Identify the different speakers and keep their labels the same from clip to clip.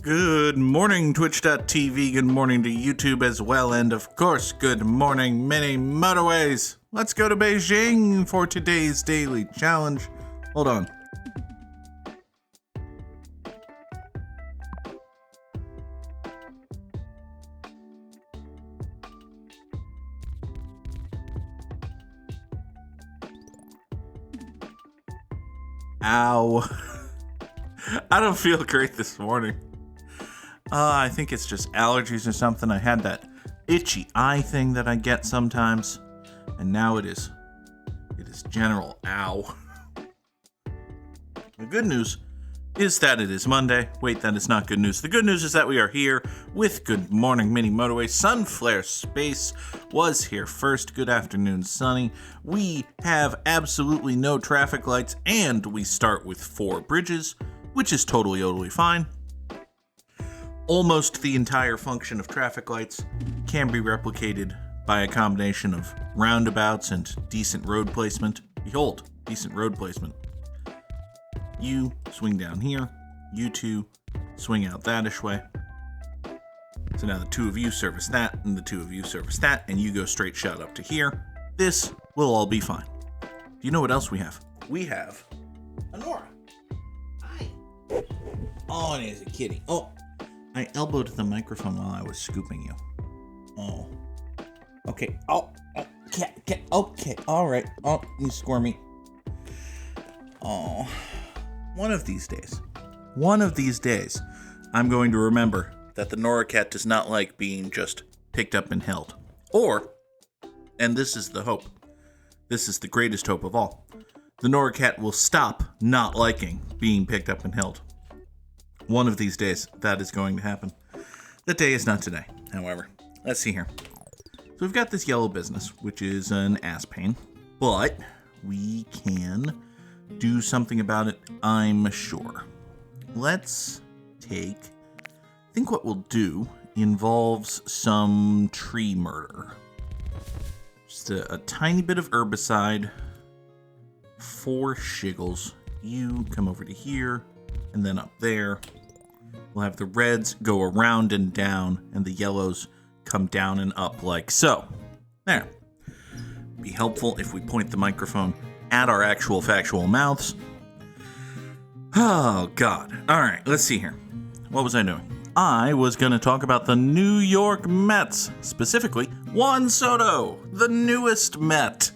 Speaker 1: Good morning, Twitch.tv. Good morning to YouTube as well. And of course, good morning, mini Motorways. Let's go to Beijing for today's daily challenge. Hold on. Ow. I don't feel great this morning. I think it's just allergies or something. I had that itchy eye thing that I get sometimes, and now it is general ow. The good news is that it is Monday. Wait, that is not good news. The good news is that we are here with Good Morning Mini Motorway. Sunflare Space was here first. Good afternoon, Sunny. We have absolutely no traffic lights, and we start with 4 bridges, which is totally fine. Almost the entire function of traffic lights can be replicated by a combination of roundabouts and decent road placement. Behold, decent road placement. You swing down here, you two swing out that-ish way. So now the two of you service that, and the two of you service that, and you go straight shot up to here. This will all be fine. Do you know what else we have? We have Honora. Hi. Oh, and he's a kitty. Oh. I elbowed the microphone while I was scooping you. Oh. Okay. Oh. Okay. Okay. All right. Oh, you squirmy. Oh. One of these days, I'm going to remember that the Nora cat does not like being just picked up and held. Or, and this is the hope, this is the greatest hope of all, the Nora cat will stop not liking being picked up and held. One of these days, that is going to happen. The day is not today, however. Let's see here. So we've got this yellow business, which is an ass pain, but we can do something about it, I'm sure. Let's take, I think what we'll do involves some tree murder. Just a tiny bit of herbicide, 4 shiggles. You come over to here, and then up there. We'll have the reds go around and down, and the yellows come down and up like so. There. Be helpful if we point the microphone at our actual factual mouths. Oh, God. All right, let's see here. What was I doing? I was going to talk about the New York Mets, specifically Juan Soto, the newest Met.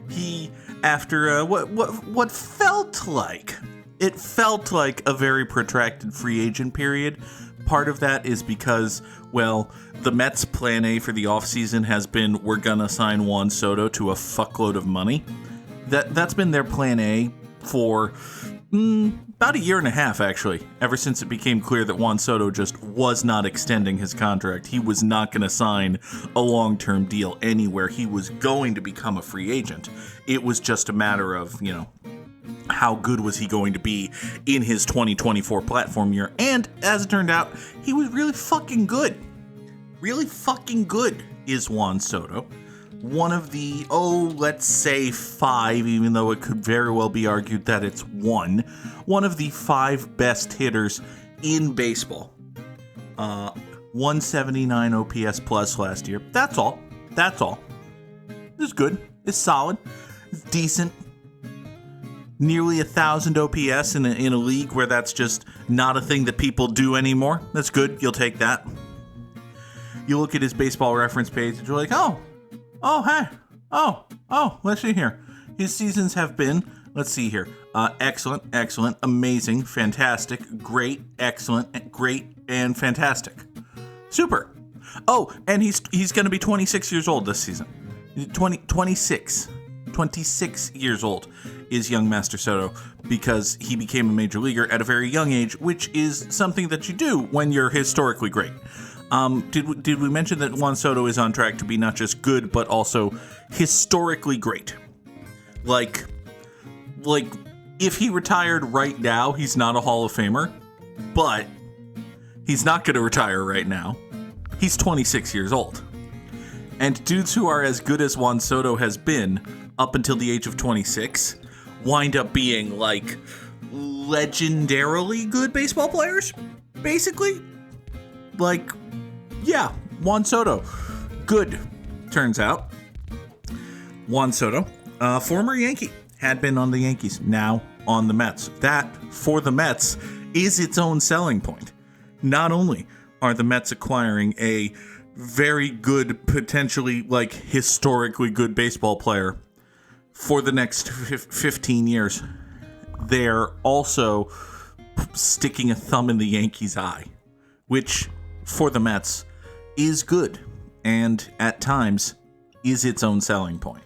Speaker 1: He, after what felt like... It felt like a very protracted free agent period. Part of that is because, well, the Mets' plan A for the offseason has been, we're gonna sign Juan Soto to a fuckload of money. That's been their plan A for about a year and a half, actually. Ever since it became clear that Juan Soto just was not extending his contract. He was not gonna sign a long-term deal anywhere. He was going to become a free agent. It was just a matter of, how good was he going to be in his 2024 platform year? And as it turned out, he was really fucking good. Really fucking good is Juan Soto. One of the, let's say 5, even though it could very well be argued that it's 1. One of the 5 best hitters in baseball. 179 OPS plus last year. That's all. It's good. It's solid. It's decent. Nearly 1,000 OPS in a league where that's just not a thing that people do anymore. That's good. You'll take that. You look at his baseball reference page and you're like, let's see here. His seasons have been, let's see here, excellent, amazing, fantastic, great, excellent, great, and fantastic. Super. Oh, and he's going to be 26 years old this season. 26 years old is young Master Soto because he became a major leaguer at a very young age, which is something that you do when you're historically great. Did we mention that Juan Soto is on track to be not just good, but also historically great? Like, if he retired right now, he's not a Hall of Famer, but he's not going to retire right now. He's 26 years old. And dudes who are as good as Juan Soto has been up until the age of 26 wind up being like legendarily good baseball players. basically, like, yeah, Juan Soto. Good, turns out. Juan Soto, former Yankee, had been on the Yankees, now on the Mets. That, for the Mets, is its own selling point. Not only are the Mets acquiring a very good, potentially, like, historically good baseball player for the next 15 years, they're also sticking a thumb in the Yankees' eye, which, for the Mets, is good, and at times is its own selling point.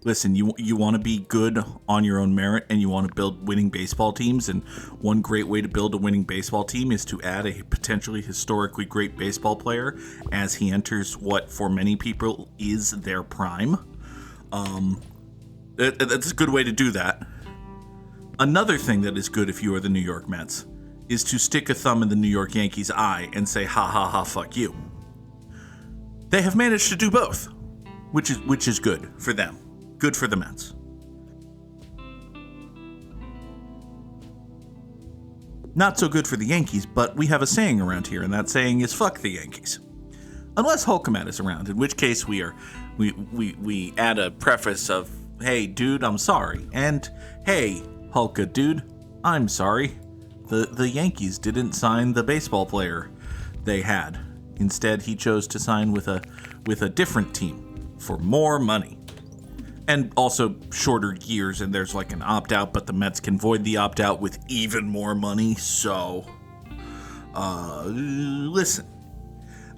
Speaker 1: Listen, you want to be good on your own merit, and you want to build winning baseball teams, and one great way to build a winning baseball team is to add a potentially historically great baseball player as he enters what, for many people, is their prime. That's a good way to do that. Another thing that is good if you are the New York Mets is to stick a thumb in the New York Yankees' eye and say, ha ha ha, fuck you. They have managed to do both, which is good for them. Good for the Mets. Not so good for the Yankees, but we have a saying around here, and that saying is fuck the Yankees. Unless Hulkamat is around, in which case we add a preface of, hey dude, I'm sorry, and hey Hulka dude, I'm sorry. The Yankees didn't sign the baseball player they had. Instead, he chose to sign with a different team for more money. And also shorter years, and there's like an opt-out, but the Mets can void the opt-out with even more money, so... listen.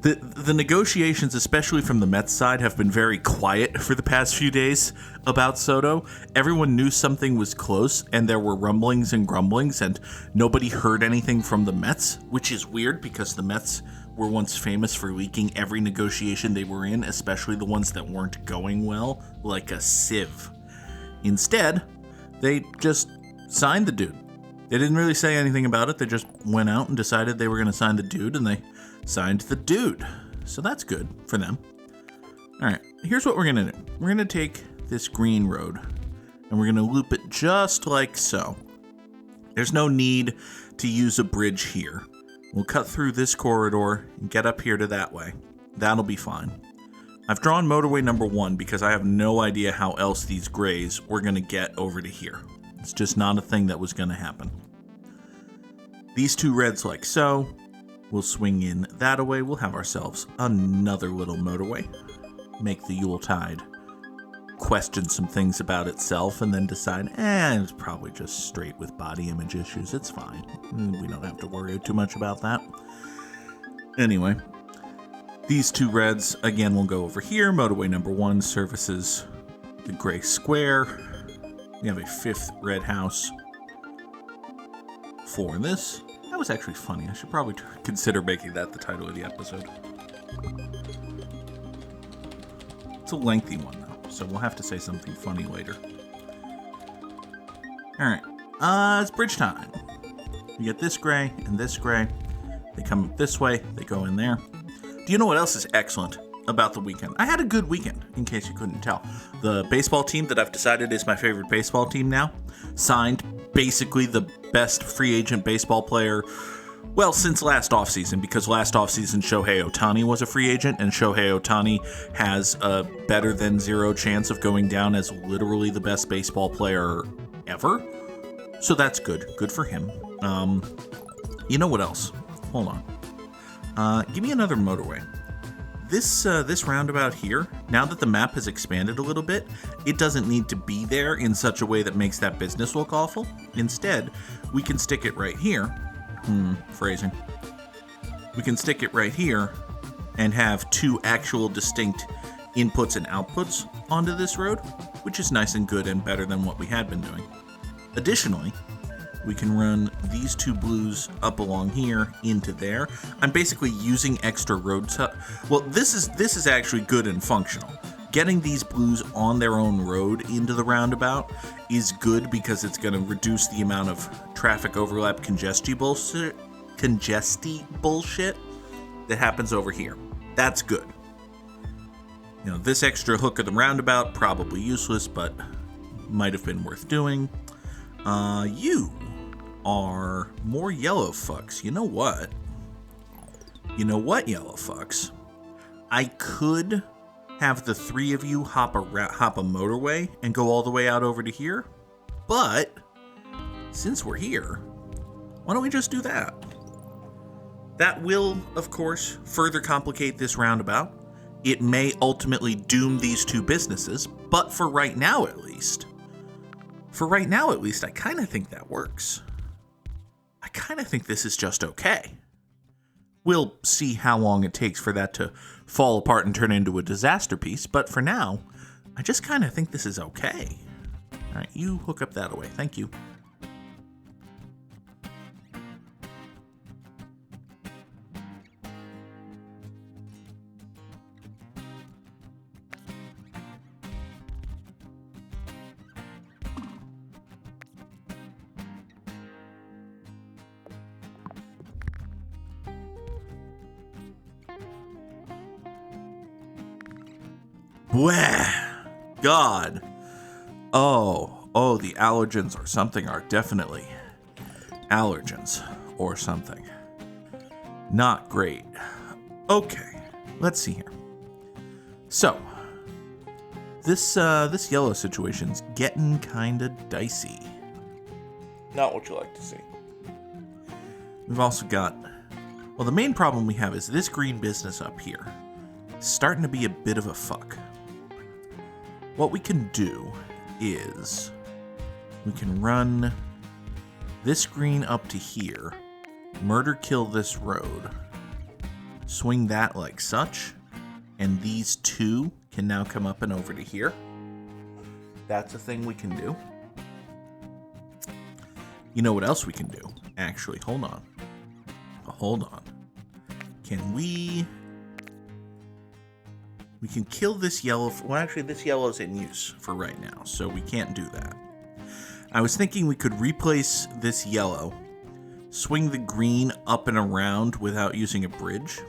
Speaker 1: The negotiations, especially from the Mets side, have been very quiet for the past few days about Soto. Everyone knew something was close, and there were rumblings and grumblings, and nobody heard anything from the Mets, which is weird because the Mets were once famous for leaking every negotiation they were in, especially the ones that weren't going well, like a sieve. Instead, they just signed the dude. They didn't really say anything about it. They just went out and decided they were going to sign the dude, and they signed the dude. So that's good for them. All right, here's what we're going to do. We're going to take this green road, and we're going to loop it just like so. There's no need to use a bridge here. We'll cut through this corridor and get up here to that way. That'll be fine. I've drawn motorway number 1 because I have no idea how else these grays were going to get over to here. It's just not a thing that was going to happen. These two reds like so. We'll swing in that way. We'll have ourselves another little motorway. Make the Yuletide question some things about itself and then decide, it's probably just straight with body image issues. It's fine. We don't have to worry too much about that. Anyway, these two reds, again, will go over here. Motorway number 1 services the gray square. We have a 5th red house for this. That was actually funny. I should probably consider making that the title of the episode. It's a lengthy one, though, so we'll have to say something funny later. Alright, it's bridge time. You get this gray and this gray. They come this way, they go in there. Do you know what else is excellent about the weekend? I had a good weekend, in case you couldn't tell. The baseball team that I've decided is my favorite baseball team now signed basically the best free agent baseball player, well, since last offseason, because last offseason Shohei Ohtani was a free agent, and Shohei Ohtani has a better than 0 chance of going down as literally the best baseball player ever. So that's good. Good for him. You know what else? Hold on. Give me another motorway. This roundabout here, now that the map has expanded a little bit, it doesn't need to be there in such a way that makes that business look awful. Instead, we can stick it right here. Phrasing. We can stick it right here and have 2 actual distinct inputs and outputs onto this road, which is nice and good and better than what we had been doing. Additionally, we can run these 2 blues up along here into there. I'm basically using extra road well, this is actually good and functional. Getting these blues on their own road into the roundabout is good because it's going to reduce the amount of traffic overlap congesty bullshit that happens over here. That's good. You know, this extra hook of the roundabout, probably useless, but might have been worth doing. You are more yellow fucks. You know what? Yellow fucks? I could have the three of you hop a motorway and go all the way out over to here. But since we're here, why don't we just do that? That will, of course, further complicate this roundabout. It may ultimately doom these two businesses, but for right now at least, I kind of think that works. I kind of think this is just okay. We'll see how long it takes for that to fall apart and turn into a disaster piece, but for now, I just kind of think this is okay. All right, you hook up that away. Thank you. God. Oh, the allergens or something are definitely allergens or something. Not great. Okay, let's see here. So, this yellow situation's getting kinda dicey. Not what you like to see. We've also got, well, the main problem we have is this green business up here is starting to be a bit of a fuck. What we can do is we can run this green up to here, murder kill this road, swing that like such, and these two can now come up and over to here. That's a thing we can do. You know what else we can do? Actually, hold on. Can we can kill this yellow. Well, actually, this yellow is in use for right now, so we can't do that. I was thinking we could replace this yellow, swing the green up and around without using a bridge.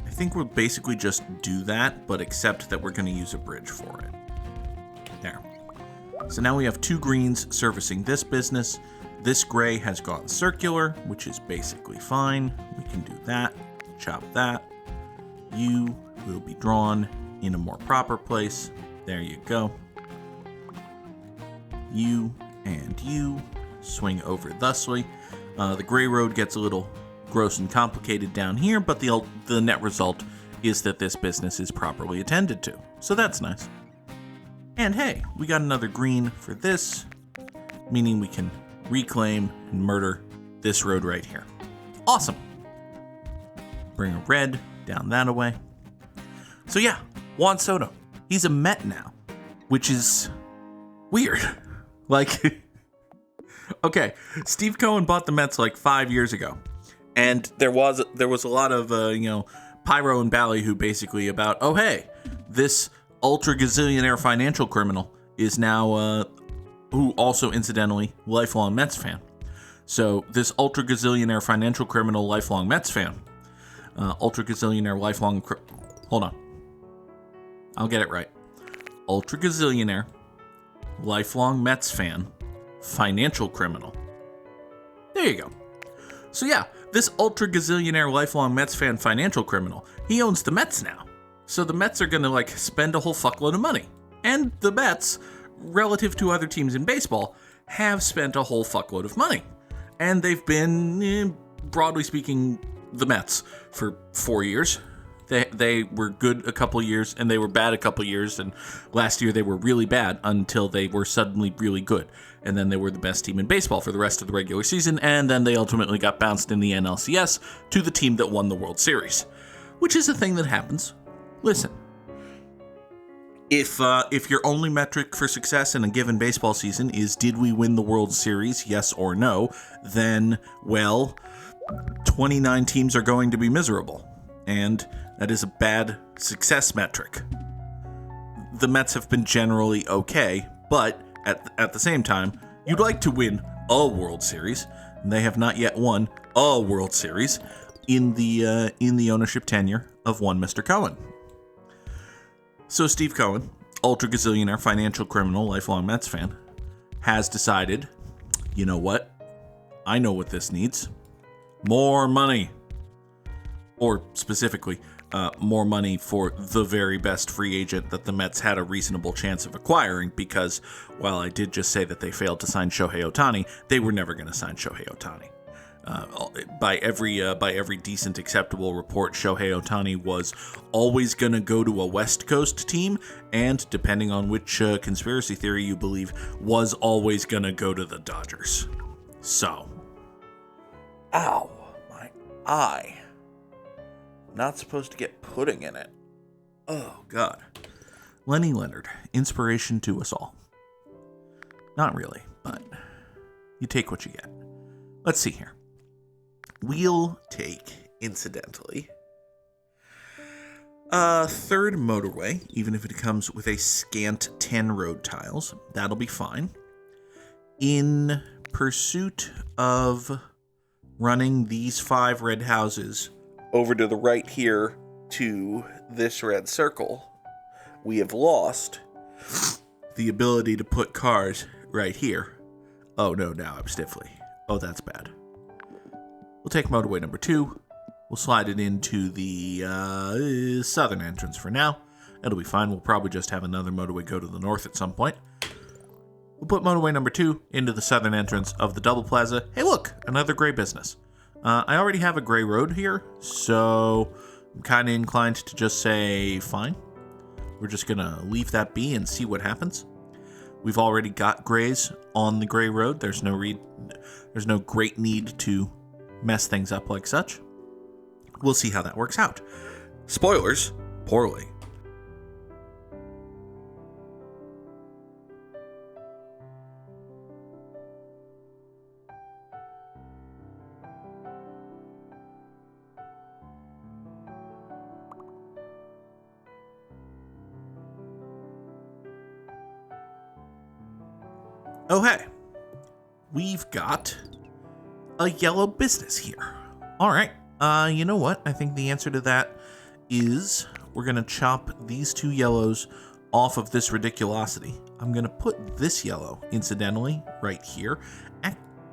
Speaker 1: I think we'll basically just do that, but accept that we're going to use a bridge for it. There. So now we have two greens servicing this business. This gray has gone circular, which is basically fine. We can do that. Chop that. You will be drawn in a more proper place. There you go. You and you swing over thusly. The gray road gets a little gross and complicated down here, but the net result is that this business is properly attended to. So that's nice. And hey, we got another green for this, meaning we can reclaim and murder this road right here. Awesome. Bring a red down that away. So yeah, Juan Soto. He's a Met now, which is weird. Like, okay, Steve Cohen bought the Mets like 5 years ago, and there was a lot of pyro and ballyhoo basically about, oh hey, this ultra gazillionaire financial criminal is now who also incidentally lifelong Mets fan. So this ultra gazillionaire financial criminal lifelong Mets fan, ultra gazillionaire lifelong hold on. I'll get it right. Ultra gazillionaire, lifelong Mets fan, financial criminal. There you go. So yeah, this ultra gazillionaire, lifelong Mets fan, financial criminal, he owns the Mets now. So the Mets are gonna spend a whole fuckload of money. And the Mets, relative to other teams in baseball, have spent a whole fuckload of money. And they've been, broadly speaking, the Mets for 4 years. They were good a couple years, and they were bad a couple years, and last year they were really bad until they were suddenly really good. And then they were the best team in baseball for the rest of the regular season, and then they ultimately got bounced in the NLCS to the team that won the World Series, which is a thing that happens. Listen, if your only metric for success in a given baseball season is did we win the World Series, yes or no, then, well, 29 teams are going to be miserable. And that is a bad success metric. The Mets have been generally okay, but at the same time, you'd like to win a World Series, and they have not yet won a World Series in the ownership tenure of one Mr. Cohen. So Steve Cohen, ultra gazillionaire, financial criminal, lifelong Mets fan, has decided, you know what? I know what this needs. More money. Or specifically, more money for the very best free agent that the Mets had a reasonable chance of acquiring, because while I did just say that they failed to sign Shohei Ohtani, they were never going to sign Shohei Ohtani. By every decent, acceptable report, Shohei Ohtani was always going to go to a West Coast team, and depending on which conspiracy theory you believe, was always going to go to the Dodgers. So, ow, my eye. Not supposed to get pudding in it. Oh, God. Lenny Leonard, inspiration to us all. Not really, but you take what you get. Let's see here. We'll take, incidentally, a third motorway, even if it comes with a scant 10 road tiles. That'll be fine. In pursuit of running these 5 red houses over to the right here to this red circle, we have lost the ability to put cars right here. Oh no, now I'm stiffly. Oh, that's bad. We'll take motorway number 2. We'll slide it into the southern entrance for now. It'll be fine. We'll probably just have another motorway go to the north at some point. We'll put motorway number 2 into the southern entrance of the double plaza. Hey look, another gray business. I already have a gray road here, so I'm kind of inclined to just say fine. We're just going to leave that be and see what happens. We've already got grays on the gray road. There's no great need to mess things up like such. We'll see how that works out. Spoilers, poorly. Oh, hey, we've got a yellow business here. All right, you know what? I think the answer to that is we're going to chop these 2 yellows off of this ridiculosity. I'm going to put this yellow, incidentally, right here.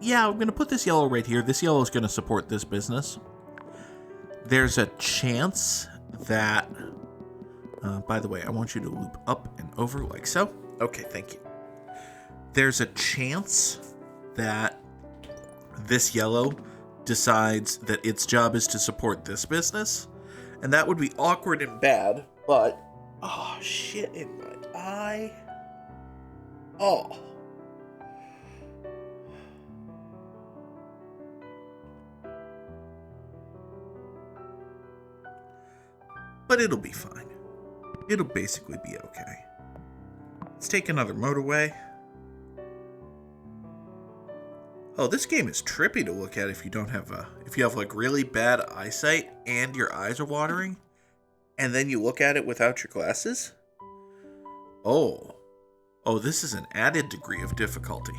Speaker 1: Yeah, I'm going to put this yellow right here. This yellow is going to support this business. There's a chance that, by the way, I want you to loop up and over like so. Okay, thank you. There's a chance that this yellow decides that its job is to support this business, and that would be awkward and bad, but oh, shit in my eye. Oh. But it'll be fine. It'll basically be okay. Let's take another motorway. Oh, this game is trippy to look at if you don't have if you have like really bad eyesight and your eyes are watering, and then you look at it without your glasses. Oh, this is an added degree of difficulty.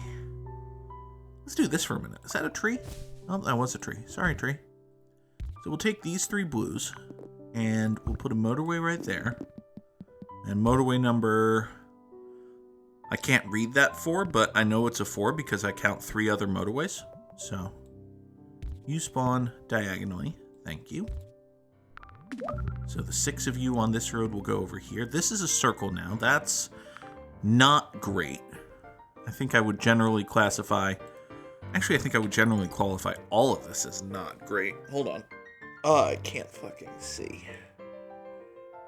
Speaker 1: Let's do this for a minute. Is that a tree? Oh, that was a tree. Sorry, tree. So we'll take these 3 blues, and we'll put a motorway right there, and motorway number, I can't read that 4, but I know it's a 4 because I count 3 other motorways. So, you spawn diagonally. Thank you. So the 6 of you on this road will go over here. This is a circle now. That's not great. I think I would generally classify... Actually, I think I would generally qualify all of this as not great. Hold on. Oh, I can't fucking see.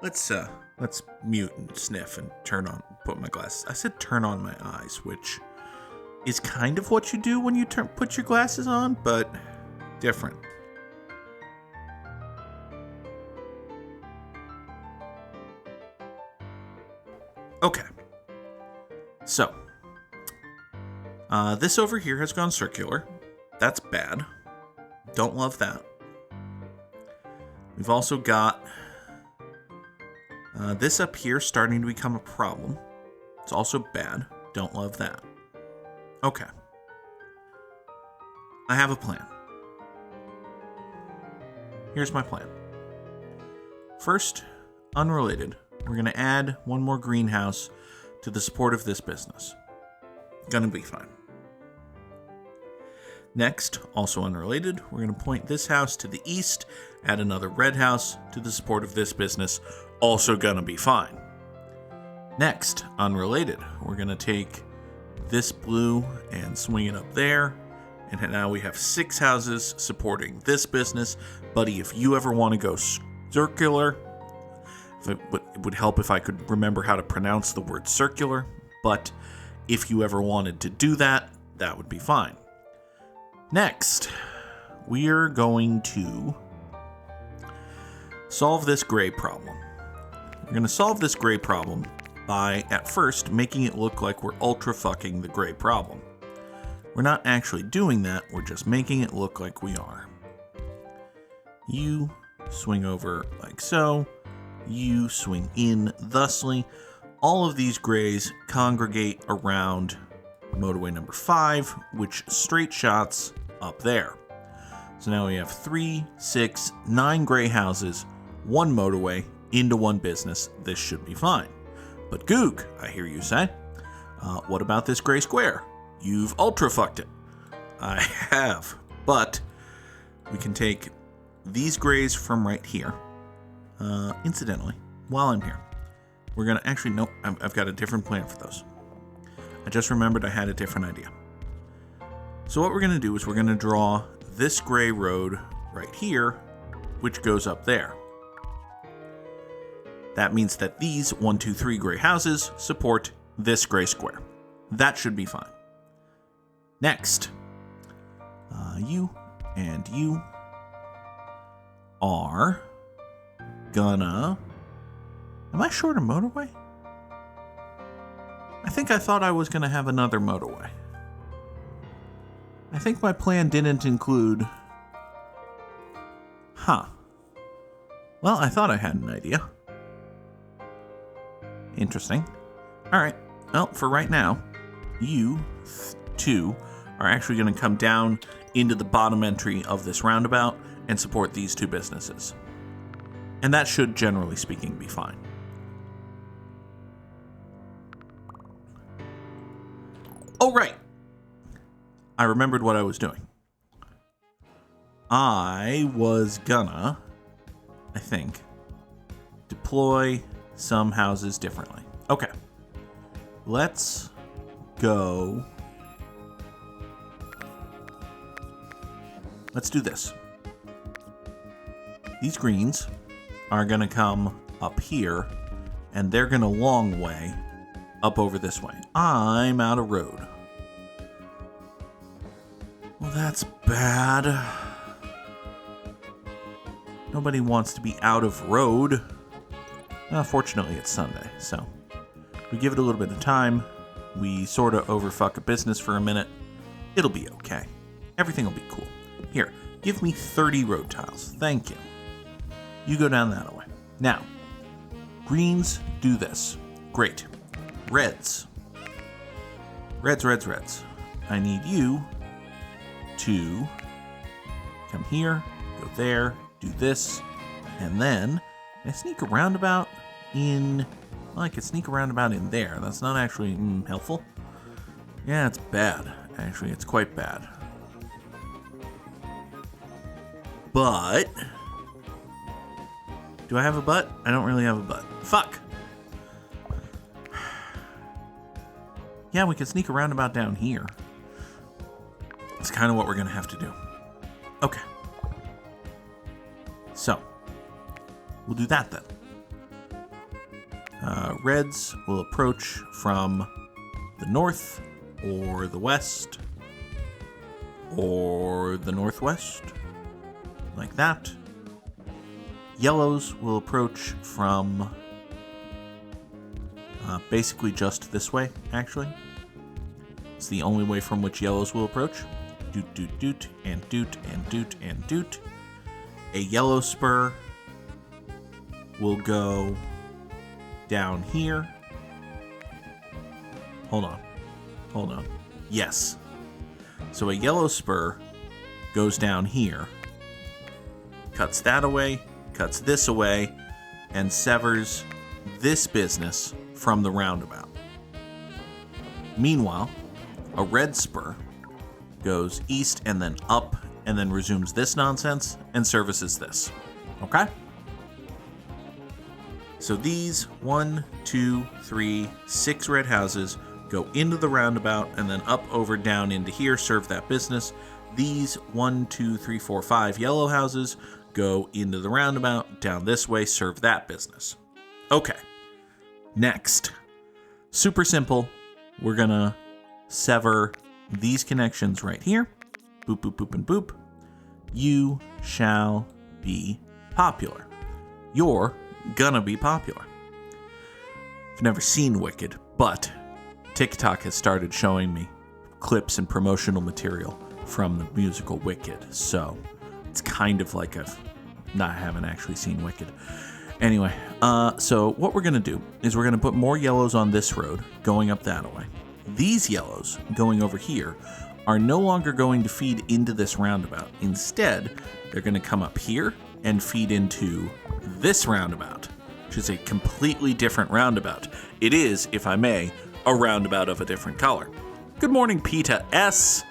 Speaker 1: Let's mute and sniff and put my glasses. I said turn on my eyes, which is kind of what you do when you put your glasses on, but different. Okay. So, this over here has gone circular. That's bad. Don't love that. We've also got this up here starting to become a problem. It's also bad. Don't love that. Okay. I have a plan. Here's my plan. First, unrelated, we're going to add 1 more greenhouse to the support of this business. Gonna be fine. Next, also unrelated, we're going to point this house to the east, add another red house to the support of this business, also going to be fine. Next, unrelated, we're going to take this blue and swing it up there, and now we have 6 houses supporting this business. Buddy, if you ever want to go circular, it would help if I could remember how to pronounce the word circular, but if you ever wanted to do that, that would be fine. Next, we're going to solve this gray problem. We're going to solve this gray problem by, at first, making it look like we're ultra fucking the gray problem. We're not actually doing that, we're just making it look like we are. You swing over like so, you swing in thusly. All of these grays congregate around motorway number 5, which straight shots up there. So now we have 3, 6, 9 gray houses, 1 motorway, into 1 business. This should be fine. But Goog, I hear you say, what about this gray square? You've ultra fucked it. I have, but we can take these grays from right here. Incidentally, while I'm here, we're gonna actually, nope, I've got a different plan for those. I just remembered I had a different idea. So what we're gonna do is we're gonna draw this gray road right here, which goes up there. That means that these 1, 2, 3 gray houses support this gray square. That should be fine. Next, you and you are gonna... Am I short a motorway? I think I thought I was gonna have another motorway. I think my plan didn't include... Well, I thought I had an idea. Interesting. Alright, well, for right now, you two are actually going to come down into the bottom entry of this roundabout and support these 2 businesses. And that should, generally speaking, be fine. Oh, right! I remembered what I was doing. I was gonna, I think, deploy some houses differently. Okay. Let's go. Let's do this. These greens are going to come up here, and they're going to long way up over this way. I'm out of road. Well, that's bad. Nobody wants to be out of road. Fortunately, it's Sunday, so we give it a little bit of time. We sort of overfuck a business for a minute. It'll be okay. Everything will be cool. Here, give me 30 road tiles. Thank you. You go down that way. Now, greens do this. Great. Reds. Reds. I need you to come here, go there, do this, and then can I sneak a roundabout in... Well, I could sneak a roundabout in there. That's not actually helpful. Yeah, it's bad. Actually, it's quite bad. But... Do I have a butt? I don't really have a butt. Fuck! Yeah, we could sneak a roundabout down here. That's kind of what we're going to have to do. Okay. So, we'll do that then. Reds will approach from the north, or the west, or the northwest, like that. Yellows will approach from basically just this way, actually. It's the only way from which yellows will approach. Doot, doot, doot, and doot, and doot, and doot. A yellow spur will go down here. Hold on. Yes. So a yellow spur goes down here, cuts that away, cuts this away, and severs this business from the roundabout. Meanwhile, a red spur goes east and then up and then resumes this nonsense and services this. Okay? So these 1, 2, 3, 6 red houses go into the roundabout and then up, over, down into here, serve that business. These 1, 2, 3, 4, 5 yellow houses go into the roundabout, down this way, serve that business. Okay. Next. Super simple. We're gonna sever these connections right here. Boop, boop, boop, and boop. You shall be popular. You're gonna be popular. I've never seen Wicked, but TikTok has started showing me clips and promotional material from the musical Wicked, so it's kind of like I haven't actually seen Wicked. Anyway, so what we're gonna do is we're gonna put more yellows on this road going up that way. These yellows going over here are no longer going to feed into this roundabout. Instead, they're gonna come up here and feed into this roundabout, which is a completely different roundabout. It is, if I may, a roundabout of a different color. Good morning, Peter S.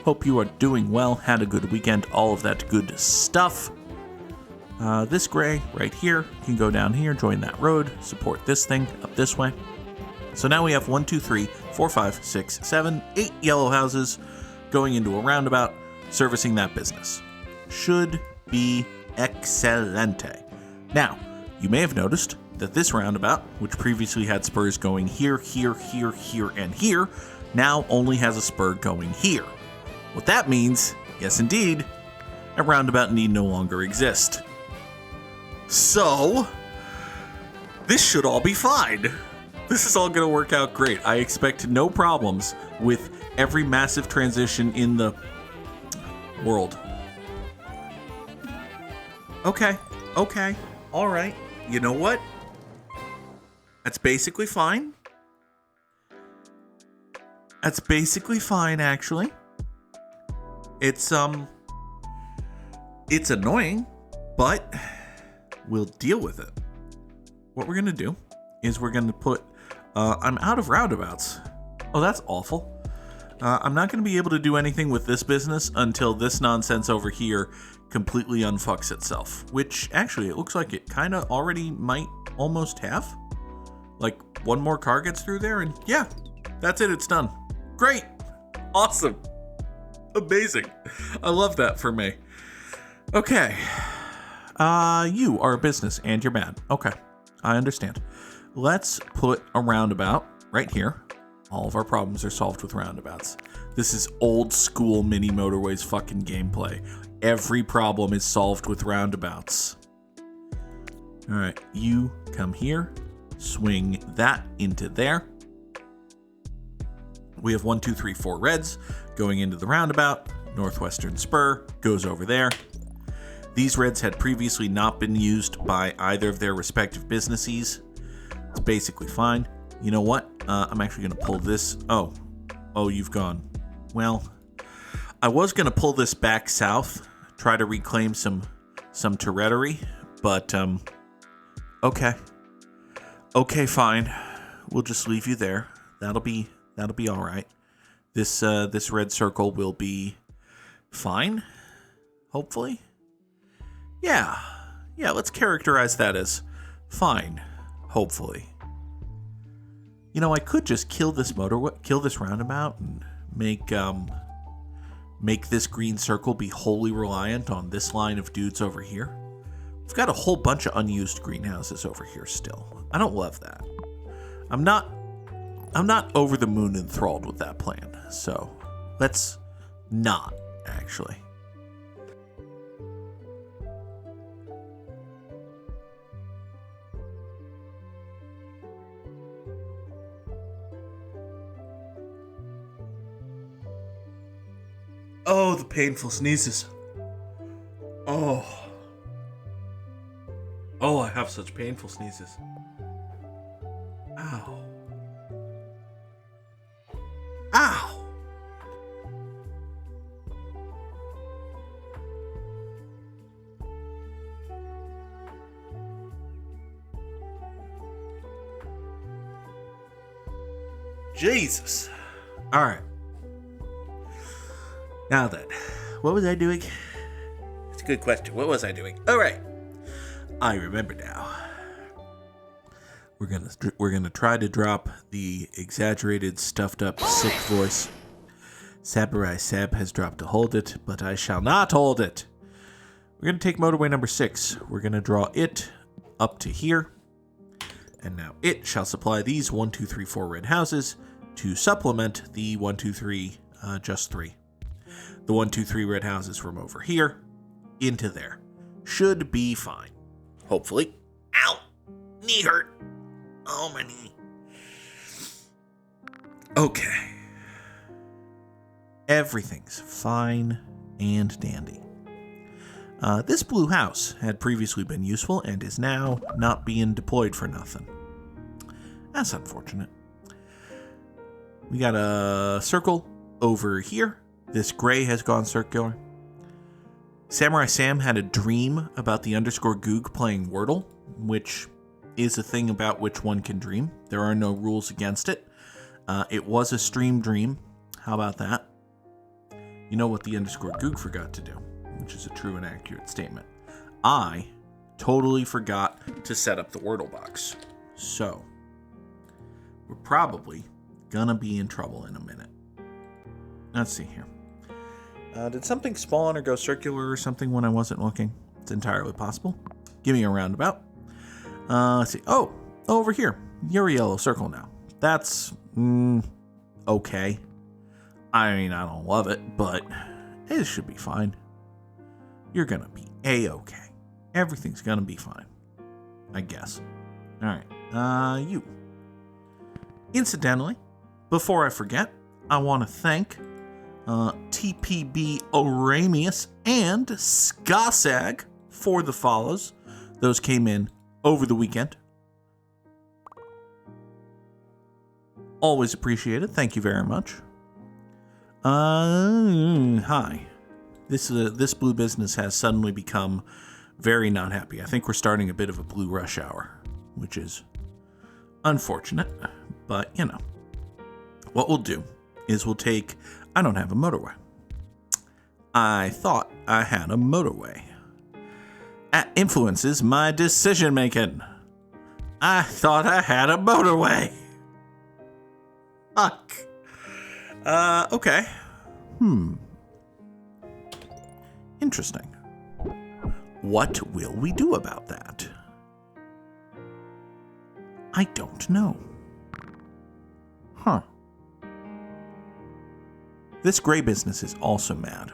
Speaker 1: Hope you are doing well, had a good weekend, all of that good stuff. This gray right here can go down here, join that road, support this thing up this way. So now we have 1, 2, 3, 4, 5, 6, 7, 8 yellow houses going into a roundabout, servicing that business. Should be excelente. Now, you may have noticed that this roundabout, which previously had spurs going here, here, here, here, and here, now only has a spur going here. What that means, yes indeed, a roundabout need no longer exist. So, this should all be fine. This is all going to work out great. I expect no problems with every massive transition in the world. Okay, all right. You know what? That's basically fine. That's basically fine, actually. It's annoying, but we'll deal with it. What we're gonna do is we're gonna put, I'm out of roundabouts. Oh, that's awful. I'm not gonna be able to do anything with this business until this nonsense over here completely unfucks itself, which actually it looks like it kind of already might almost have. Like one more car gets through there and yeah, that's it, it's done. Great, awesome, amazing. I love that for me. Okay, you are a business and you're bad. Okay, I understand. Let's put a roundabout right here. All of our problems are solved with roundabouts. This is old school mini Motorways fucking gameplay. Every problem is solved with roundabouts. All right, you come here, swing that into there. We have 1, 2, 3, 4 reds going into the roundabout. Northwestern spur goes over there. These reds had previously not been used by either of their respective businesses. It's basically fine. You know what? I'm actually going to pull this. Oh, you've gone. Well, I was going to pull this back south, try to reclaim some territory, but okay. Okay, fine. We'll just leave you there. That'll be all right. This red circle will be fine, hopefully. Yeah, let's characterize that as fine, hopefully. You know, I could just kill this roundabout and make this green circle be wholly reliant on this line of dudes over here. We've got a whole bunch of unused greenhouses over here still. I don't love that. I'm not over the moon enthralled with that plan, so let's not, actually. Oh, the painful sneezes. Oh, I have such painful sneezes. Ow. Ow! Jesus. All right. Now then, what was I doing? It's a good question. What was I doing? All right. I remember now. We're gonna try to drop the exaggerated, stuffed up, sick voice. Samurai Sab has dropped to hold it, but I shall not hold it. We're gonna take motorway number 6. We're gonna draw it up to here, and now it shall supply these 1, 2, 3, 4 red houses to supplement the 1, 2, 3, just 3. The 1, 2, 3 red houses from over here into there. Should be fine. Hopefully. Ow! Knee hurt. Oh, my knee. Okay. Everything's fine and dandy. This blue house had previously been useful and is now not being deployed for nothing. That's unfortunate. We got a circle over here. This gray has gone circular. Samurai Sam had a dream about the _Goog playing Wordle, which is a thing about which one can dream. There are no rules against it. It was a stream dream. How about that? You know what the _Goog forgot to do, which is a true and accurate statement. I totally forgot to set up the Wordle box. So, we're probably gonna be in trouble in a minute. Let's see here. Did something spawn or go circular or something when I wasn't looking? It's entirely possible. Give me a roundabout. Let's see. Oh, over here. You're a yellow circle now. That's okay. I mean, I don't love it, but it should be fine. You're gonna be A-okay. Everything's gonna be fine. I guess. Alright. You. Incidentally, before I forget, I want to thank TPB Oramius and Skasag for the follows. Those came in over the weekend. Always appreciated. Thank you very much. Hi. This blue business has suddenly become very not happy. I think we're starting a bit of a blue rush hour, which is unfortunate, but you know. What we'll do is we'll take... I don't have a motorway. I thought I had a motorway. That influences my decision making. I thought I had a motorway. Fuck. Okay. Interesting. What will we do about that? I don't know. Huh. This gray business is also mad,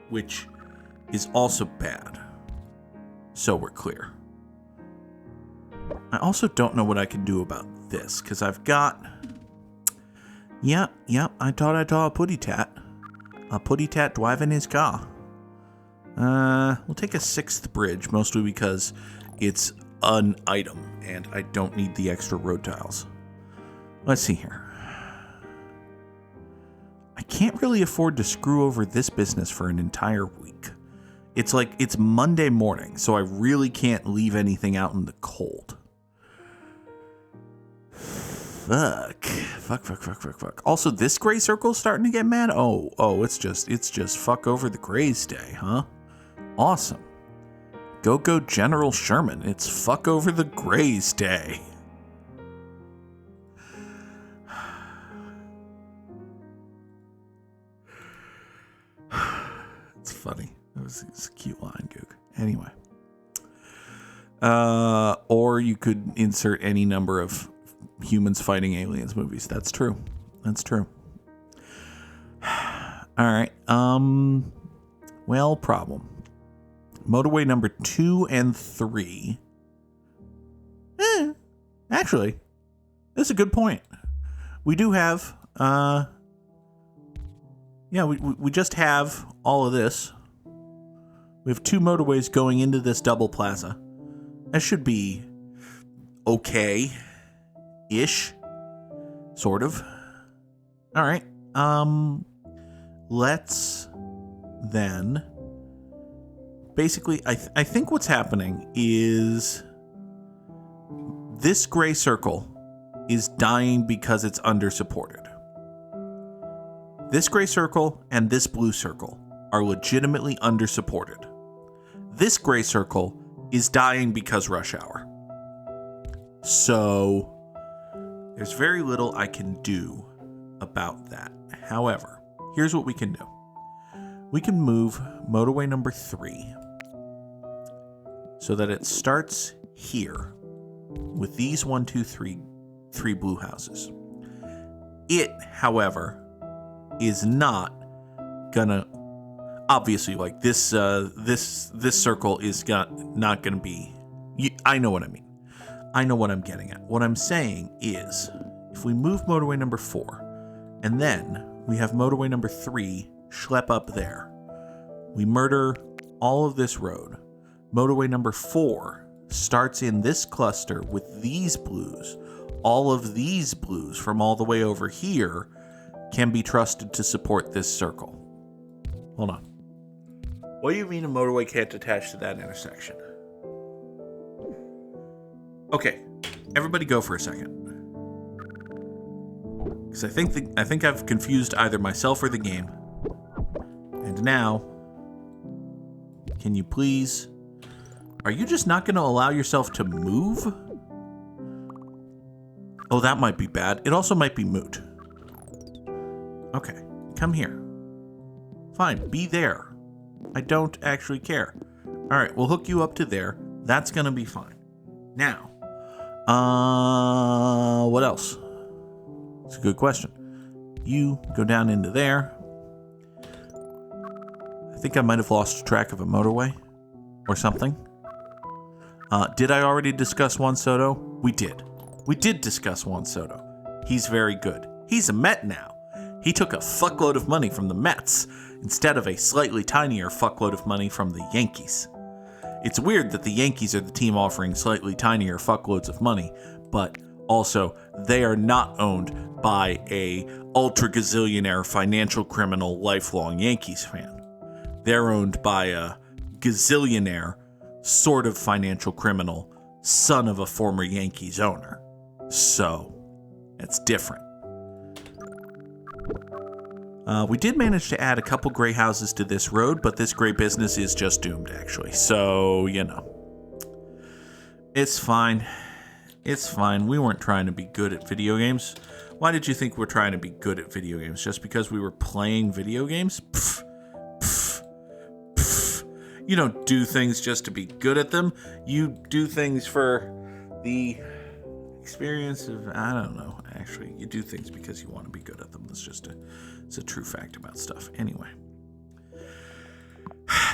Speaker 1: which is also bad. So we're clear. I also don't know what I can do about this, because I've got... Yeah, I thought I saw a putty tat. A putty tat driving his car. We'll take a 6th bridge, mostly because it's an item, and I don't need the extra road tiles. Let's see here. I can't really afford to screw over this business for an entire week. It's like, it's Monday morning, so I really can't leave anything out in the cold. Fuck. Also, this gray circle's starting to get mad? Oh, it's just fuck over the Grays day, huh? Awesome. Go General Sherman. It's fuck over the Grays day. It's funny. It's a cute line, Goog. Anyway. Or you could insert any number of humans fighting aliens movies. That's true. Alright. Well, problem. Motorway number 2 and 3. Actually, that's a good point. We do have, we just have all of this. We have 2 motorways going into this double plaza. That should be okay-ish, sort of. All right. Let's then... Basically, I think what's happening is this gray circle is dying because it's under-supported. This gray circle and this blue circle are legitimately undersupported. This gray circle is dying because rush hour. So there's very little I can do about that. However, here's what we can do. We can move motorway number 3 so that it starts here with these 1, 2, 3 blue houses. It, however, is not gonna, obviously, like this circle is not gonna be. I know what I mean. I know what I'm getting at. What I'm saying is, if we move motorway number 4, and then we have motorway number 3 schlep up there, we murder all of this road. Motorway number 4 starts in this cluster with these blues. All of these blues from all the way over here can be trusted to support this circle. Hold on. What do you mean a motorway can't attach to that intersection? Okay, everybody go for a second. Because I think I've confused either myself or the game. And now, can you please... Are you just not going to allow yourself to move? Oh, that might be bad. It also might be moot. Okay, come here. Fine, be there. I don't actually care. All right, we'll hook you up to there. That's going to be fine. Now, what else? It's a good question. You go down into there. I think I might have lost track of a motorway or something. Did I already discuss Juan Soto? We did. We did discuss Juan Soto. He's very good. He's a Met now. He took a fuckload of money from the Mets instead of a slightly tinier fuckload of money from the Yankees. It's weird that the Yankees are the team offering slightly tinier fuckloads of money, but also they are not owned by a ultra-gazillionaire financial criminal lifelong Yankees fan. They're owned by a gazillionaire sort of financial criminal son of a former Yankees owner. So, it's different. We did manage to add a couple gray houses to this road, but this gray business is just doomed, actually. So, you know. It's fine. It's fine. We weren't trying to be good at video games. Why did you think we're trying to be good at video games? Just because we were playing video games? Pfft. Pfft. Pfft. You don't do things just to be good at them. You do things for the experience of, I don't know, actually. You do things because you want to be good at them. That's just it's a true fact about stuff. Anyway.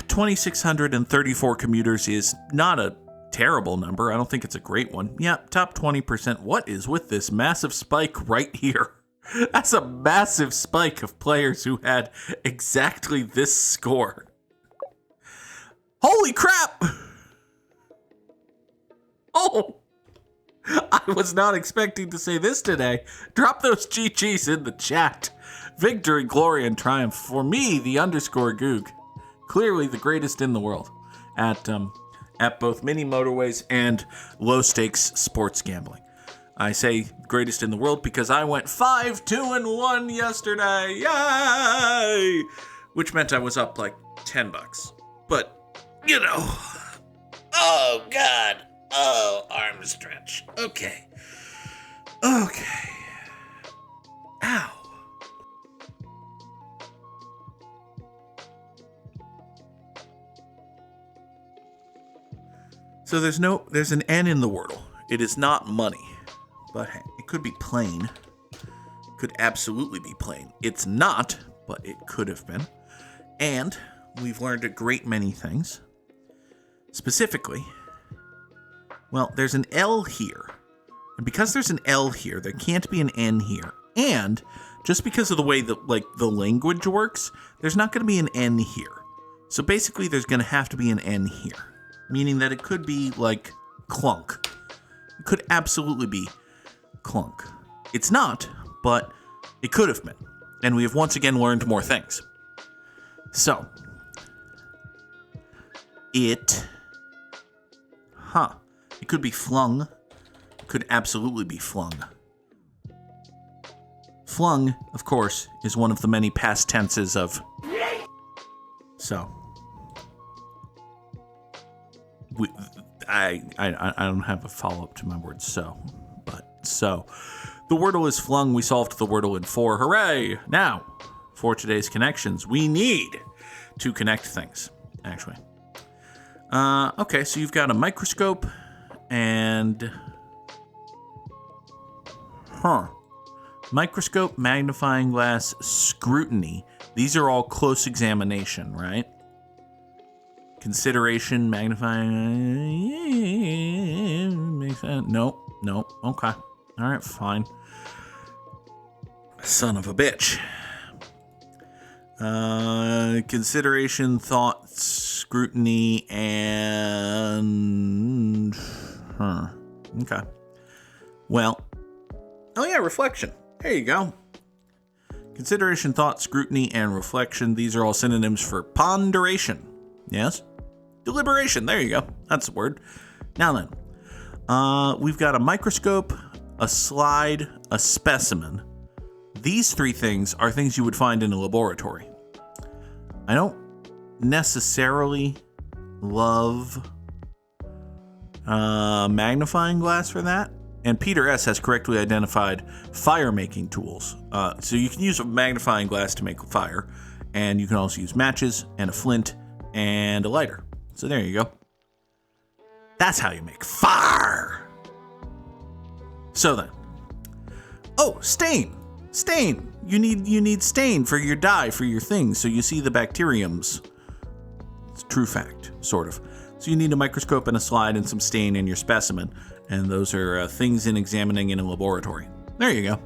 Speaker 1: 2,634 commuters is not a terrible number. I don't think it's a great one. Yeah, top 20%. What is with this massive spike right here? That's a massive spike of players who had exactly this score. Holy crap! Oh! I was not expecting to say this today. Drop those GGs in the chat. Victory, glory, and triumph for me, the underscore Goog. Clearly the greatest in the world at both mini motorways and low-stakes sports gambling. I say greatest in the world because I went 5-2-1 yesterday. Yay! Which meant I was up like $10. But, you know. Oh, God. Oh, arm stretch. Okay. Okay. Ow. So there's an N in the Wordle. It is not money. But hey, it could be plain. It could absolutely be plain. It's not, but it could have been. And we've learned a great many things. Specifically, well, there's an L here. And because there's an L here, there can't be an N here. And just because of the way that the language works, there's not going to be an N here. So basically there's going to have to be an N here. Meaning that it could be like clunk. It could absolutely be clunk. It's not, but it could have been. And we have once again learned more things. So, it could be flung. It could absolutely be flung. Flung, of course, is one of the many past tenses of so. I don't have a follow-up to my word so, but so. The Wordle is flung. We solved the Wordle in 4. Hooray! Now, for today's connections, we need to connect things, actually. Okay, so you've got a microscope and... Microscope, magnifying glass, scrutiny. These are all close examination, right? Consideration, magnifying... Makes sense. Nope. Okay. All right, fine. Son of a bitch. Consideration, thought, scrutiny, and... Okay. Well... Oh yeah, reflection. There you go. Consideration, thought, scrutiny, and reflection. These are all synonyms for ponderation. Yes? Deliberation. There you go. That's the word. Now then, we've got a microscope, a slide, a specimen. These 3 things are things you would find in a laboratory. I don't necessarily love magnifying glass for that. And Peter S. has correctly identified fire-making tools. So you can use a magnifying glass to make fire, and you can also use matches and a flint and a lighter. So there you go. That's how you make fire. So then, stain. You need stain for your dye, for your things, so you see the bacteriums. It's a true fact, sort of. So you need a microscope and a slide and some stain in your specimen. And those are things in examining in a laboratory. There you go.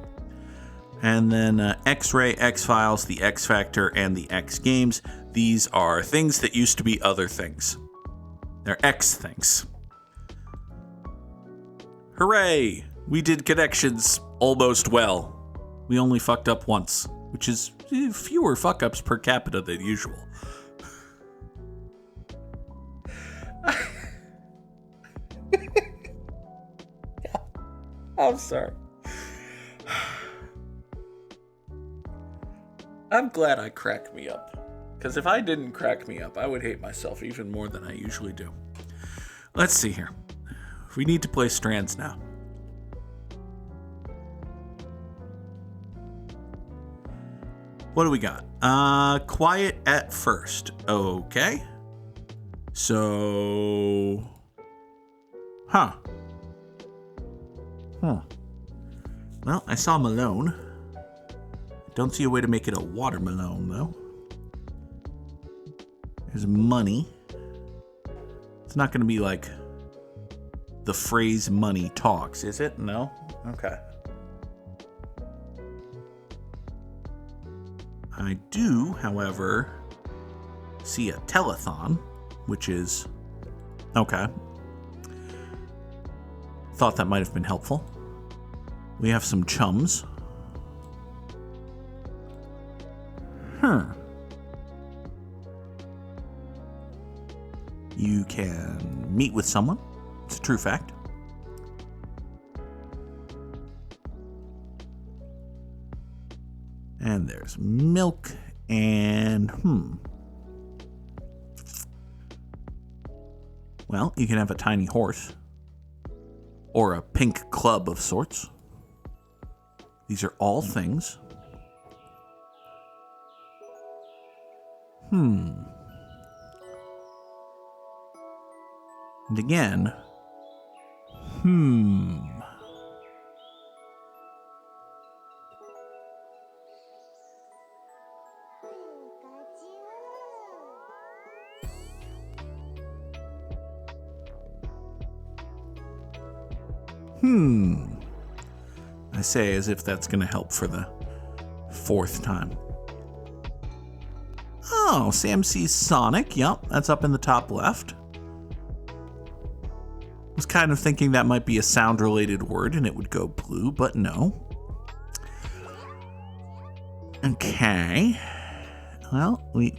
Speaker 1: And then X-Ray, X-Files, the X Factor, and the X Games. These are things that used to be other things. They're X things. Hooray! We did connections almost well. We only fucked up once, which is fewer fuck-ups per capita than usual. I'm sorry. I'm glad I cracked me up. Because if I didn't crack me up, I would hate myself even more than I usually do. Let's see here. We need to play strands now. What do we got? Quiet at first. Okay. So... Well, I saw Malone. Don't see a way to make it a watermelon, though. There's money. It's not going to be like the phrase money talks, is it? No? Okay. I do, however, see a telethon, which is... Okay. Thought that might have been helpful. We have some chums. You can meet with someone. It's a true fact. And there's milk and Well, you can have a tiny horse. Or a pink club of sorts. These are all things. And again, I say as if that's going to help for the 4th time. Oh, Sam sees Sonic. Yep, that's up in the top left. Was kind of thinking that might be a sound-related word and it would go blue, but no. Okay. Well, we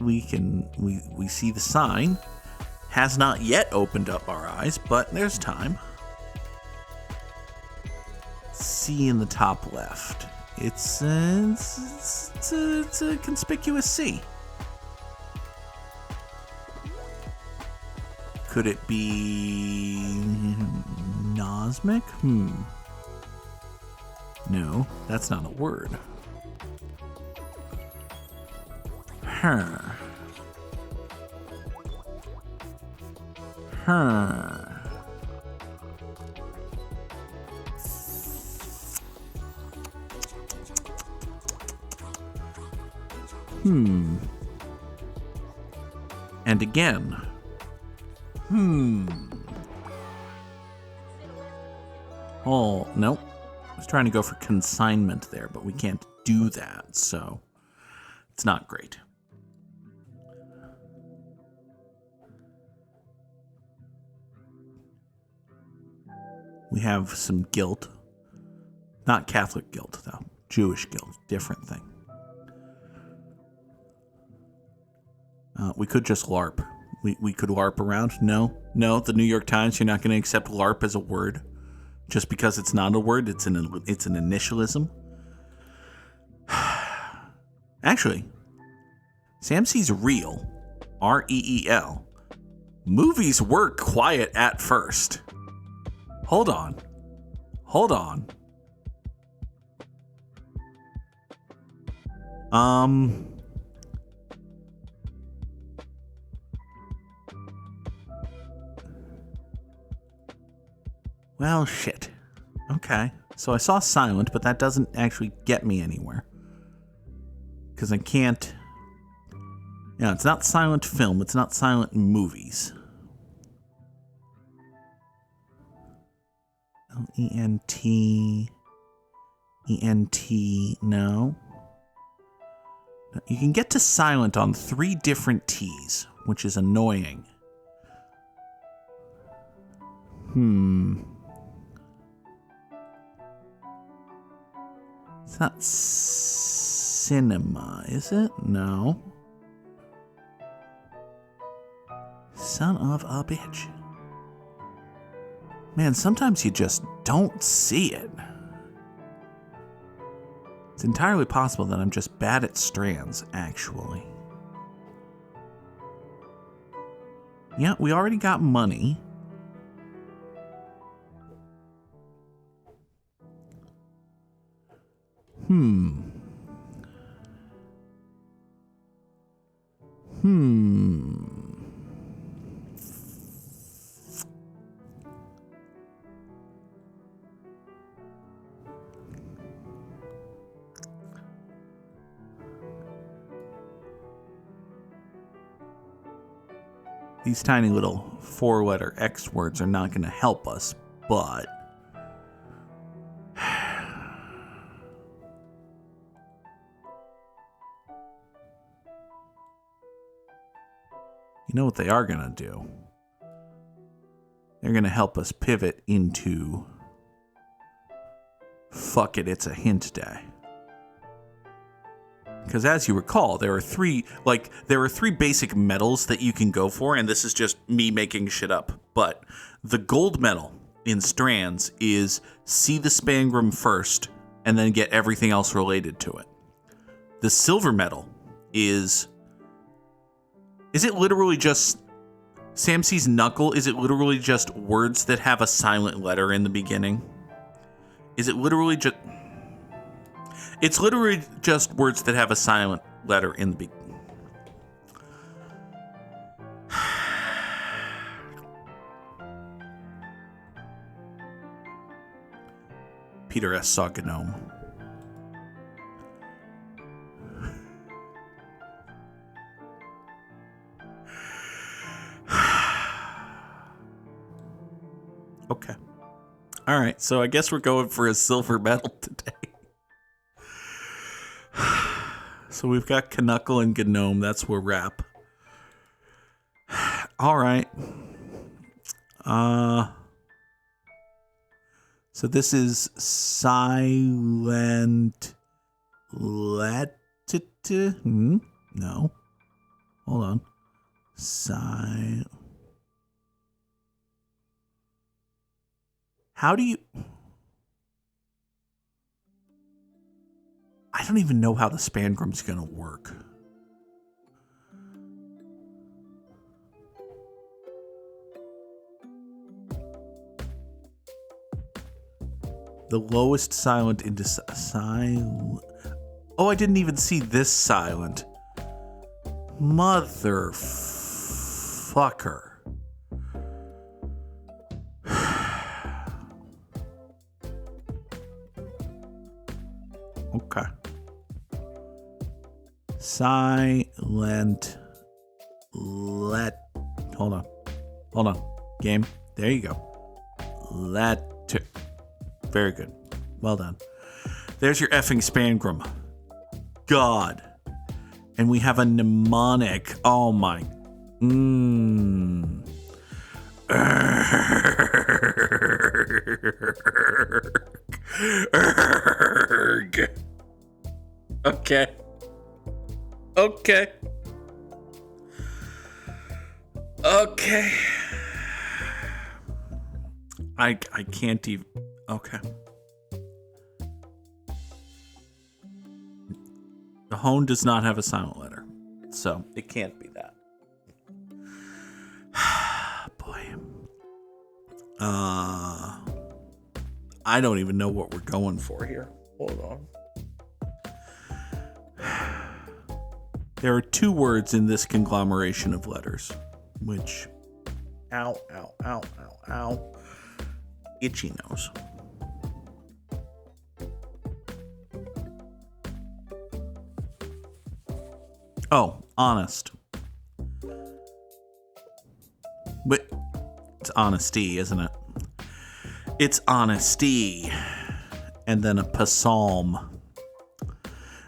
Speaker 1: see the sign. Has not yet opened up our eyes, but there's time. C in the top left. It's a conspicuous C. Could it be nosmic? No, that's not a word. Huh. And again. Oh, nope. I was trying to go for consignment there, but we can't do that, so it's not great. We have some guilt. Not Catholic guilt, though. Jewish guilt. Different thing. We could just LARP. We could LARP around. No, the New York Times, you're not going to accept LARP as a word. Just because it's not a word, it's an initialism. Actually, Sam sees real, R-E-E-L. Movies were quiet at first. Hold on. Well, shit. Okay. So I saw silent, but that doesn't actually get me anywhere. Because I can't... Yeah, it's not silent film. It's not silent movies. L-E-N-T... E-N-T... No. You can get to silent on 3 different T's, which is annoying. It's not cinema, is it? No. Son of a bitch. Man, sometimes you just don't see it. It's entirely possible that I'm just bad at strands, actually. Yeah, we already got money. These tiny little 4-letter X words are not going to help us, but... You know what they are going to do? They're going to help us pivot into... Fuck it, it's a hint day. Because as you recall, there are three basic medals that you can go for, and this is just me making shit up. But the gold medal in strands is see the spangram first, and then get everything else related to it. The silver medal is it literally just Sam sees knuckle? Is it literally just words that have a silent letter in the beginning? Is it literally just... It's literally just words that have a silent letter in the beginning. Peter S. saw gnome. Okay. All right, so I guess we're going for a silver medal today. So we've got Knuckle and Gnome. That's where rap. All right. So this is silent No. Hold on. How do you... don't even know how the Spangram's going to work. The lowest silent into silent. Oh, I didn't even see this silent. Motherfucker. Okay. Silent. Hold on. Game. There you go. Letter. Very good. Well done. There's your effing Spangram. God. And we have a mnemonic. Oh my. Erg. Okay. I can't even. Okay. The hone does not have a silent letter, so it can't be that. Boy. I don't even know what we're going for here. Hold on. There are two words in this conglomeration of letters, which... Ow. Itchy nose. Oh, honest. But it's honesty, isn't it? It's honesty. And then a psalm.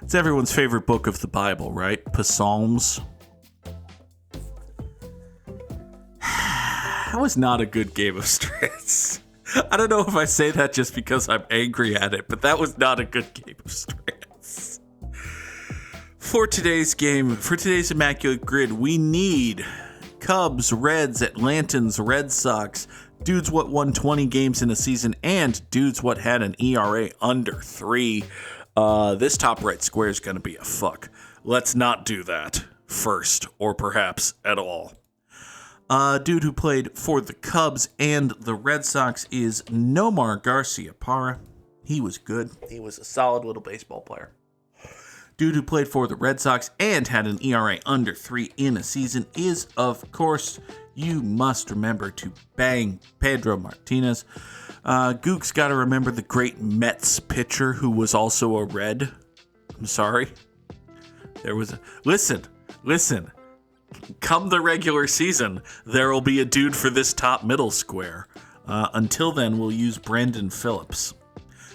Speaker 1: It's everyone's favorite book of the Bible, right? Psalms. That was not a good game of strats. I don't know if I say that just because I'm angry at it, but that was not a good game of strats. For today's game, for today's Immaculate Grid, we need Cubs, Reds, Atlantans, Red Sox, dudes what won 20 games in a season, and dudes what had an ERA under 3. This top right square is going to be a fuck. Let's not do that first, or perhaps at all. Dude who played for the Cubs and the Red Sox is Nomar Garciaparra. He was good. He was a solid little baseball player. Dude who played for the Red Sox and had an ERA under 3 in a season is, of course, you must remember to bang Pedro Martinez. Goog's got to remember the great Mets pitcher who was also a Red. I'm sorry. There was a... Listen. Come the regular season, there will be a dude for this top middle square. Until then, we'll use Brandon Phillips.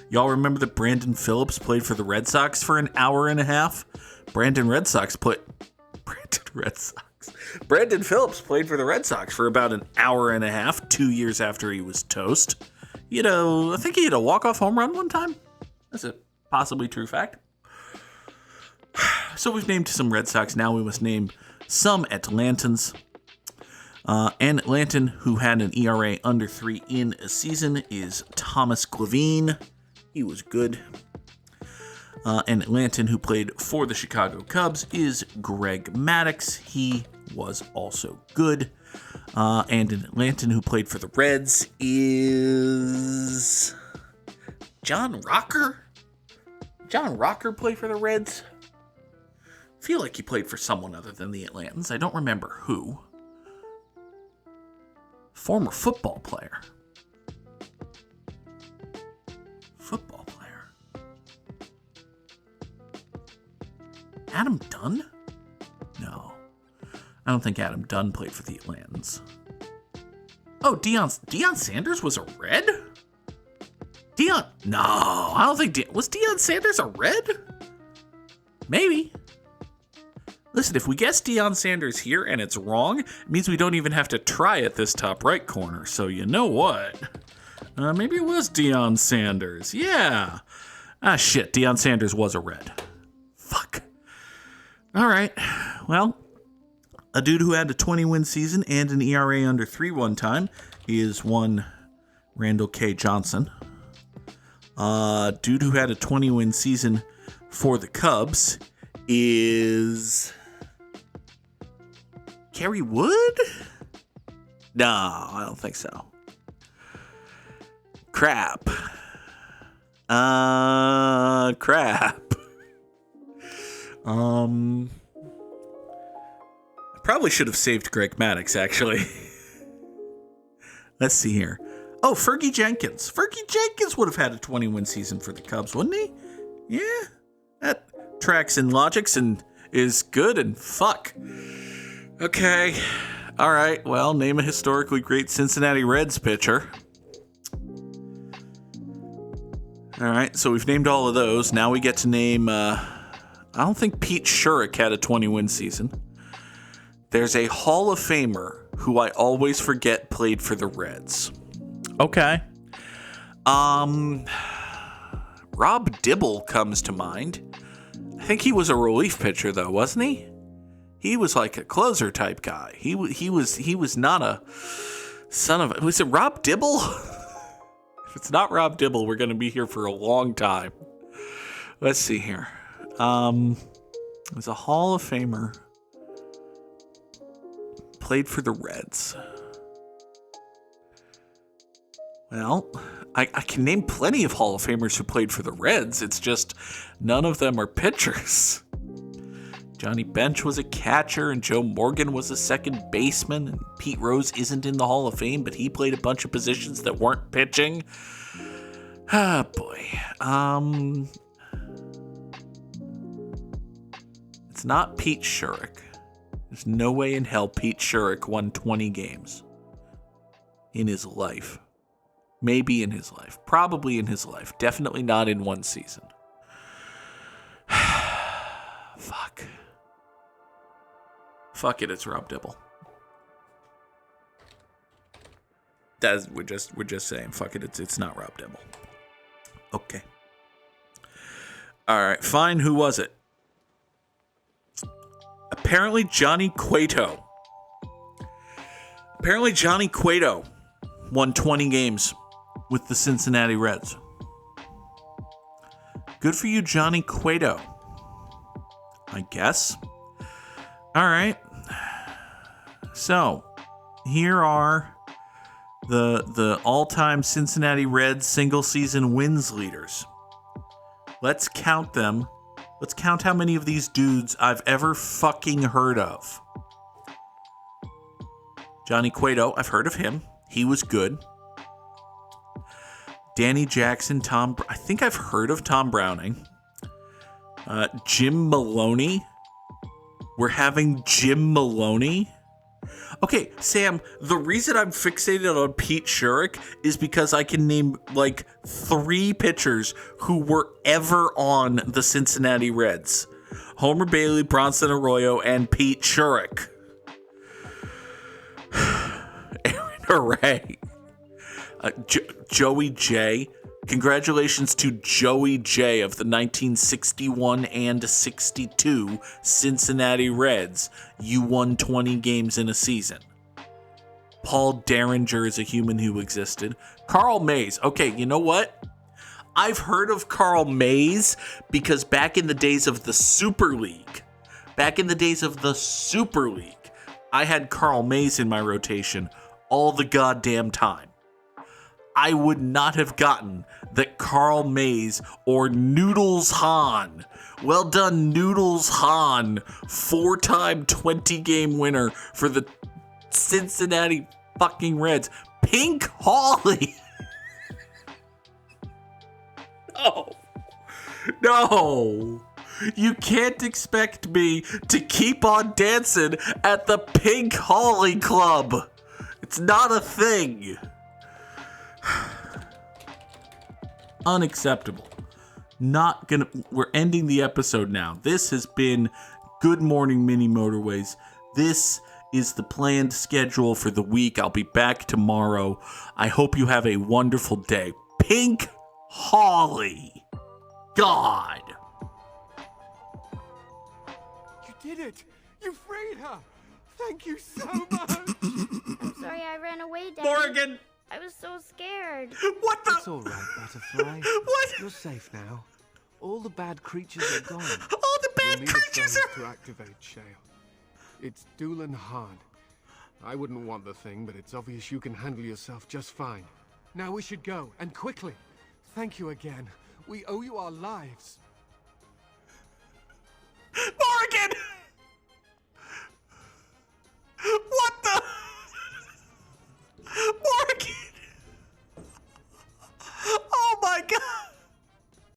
Speaker 1: Y'all remember that Brandon Phillips played for the Red Sox for an hour and a half? Brandon Phillips played for the Red Sox for about an hour and a half, 2 years after he was toast. I think he had a walk-off home run one time. That's a possibly true fact. So we've named some Red Sox. Now we must name some Atlantans. An Atlantan who had an ERA under 3 in a season is Thomas Glavine. He was good. An Atlantan who played for the Chicago Cubs is Greg Maddux. He was also good. And an Atlantan who played for the Reds is John Rocker. John Rocker played for the Reds. I feel like he played for someone other than the Atlantans. I don't remember who. Former football player. Adam Dunn? No. I don't think Adam Dunn played for the Atlantans. Oh, Deion Sanders was a Red? No, I don't think... Was Deion Sanders a Red? Maybe. Listen, if we guess Deion Sanders here and it's wrong, it means we don't even have to try at this top right corner. So you know what? Maybe it was Deion Sanders. Yeah. Ah, shit. Deion Sanders was a Red. Fuck. All right. Well, a dude who had a 20-win season and an ERA under 3 one time is one Randall K. Johnson. Dude who had a 20-win season for the Cubs is Kerry Wood? No, I don't think so. Crap. Crap. I probably should have saved Greg Maddux, actually. Let's see here. Oh, Fergie Jenkins. Fergie Jenkins would have had a 20-win season for the Cubs, wouldn't he? Yeah. That tracks and logics and is good and fuck. Okay. All right. Well, name a historically great Cincinnati Reds pitcher. All right. So we've named all of those. Now we get to name, I don't think Pete Shurik had a 20-win season. There's a Hall of Famer who I always forget played for the Reds. Okay. Rob Dibble comes to mind. I think he was a relief pitcher though, wasn't he? He was like a closer type guy. He was not a son of a... Was it Rob Dibble? If it's not Rob Dibble, we're going to be here for a long time. Let's see here. There's a Hall of Famer. Played for the Reds. Well, I can name plenty of Hall of Famers who played for the Reds. It's just none of them are pitchers. Johnny Bench was a catcher, and Joe Morgan was a second baseman. And Pete Rose isn't in the Hall of Fame, but he played a bunch of positions that weren't pitching. Ah, boy. It's not Pete Shurik. There's no way in hell Pete Shurik won 20 games in his life. Maybe in his life. Probably in his life. Definitely not in one season. Fuck. Fuck it, it's Rob Dibble. We're just saying, fuck it, it's not Rob Dibble. Okay. Alright, fine, who was it? Apparently Johnny Cueto. Won 20 games with the Cincinnati Reds. Good for you, Johnny Cueto. I guess. All right. So, here are the all-time Cincinnati Reds single-season wins leaders. Let's count them. Let's count how many of these dudes I've ever fucking heard of. Johnny Cueto, I've heard of him. He was good. Danny Jackson, I think I've heard of Tom Browning. Jim Maloney. We're having Jim Maloney. Okay, Sam, the reason I'm fixated on Pete Shurik is because I can name like 3 pitchers who were ever on the Cincinnati Reds. Homer Bailey, Bronson Arroyo, and Pete Shurik. Aaron Hooray. Joey J. Congratulations to Joey J. of the 1961 and 62 Cincinnati Reds. You won 20 games in a season. Paul Derringer is a human who existed. Carl Mays. Okay, you know what? I've heard of Carl Mays because back in the days of the Super League, I had Carl Mays in my rotation all the goddamn time. I would not have gotten that Carl Mays or Noodles Hahn, well done Noodles Hahn, 4-time 20-game winner for the Cincinnati fucking Reds, Pink Hawley. No, you can't expect me to keep on dancing at the Pink Hawley Club. It's not a thing. Unacceptable. We're ending the episode now. This has been Good Morning Mini Motorways. This is the planned schedule for the week. I'll be back tomorrow. I hope you have a wonderful day. Pink Hawley. God.
Speaker 2: You did it. You freed her. Thank you so much.
Speaker 3: I'm sorry I ran away, Daddy.
Speaker 1: Morgan.
Speaker 3: I was so scared.
Speaker 1: What the?
Speaker 2: It's all right, Butterfly.
Speaker 1: What?
Speaker 2: You're safe now. All the bad creatures are gone.
Speaker 1: All the
Speaker 2: You'll
Speaker 1: bad
Speaker 2: need a
Speaker 1: creatures
Speaker 2: thermos
Speaker 1: are...
Speaker 2: to activate Shale. It's Doolin hard. I wouldn't want the thing, but it's obvious you can handle yourself just fine. Now we should go, and quickly. Thank you again. We owe you our lives.
Speaker 1: Morgan!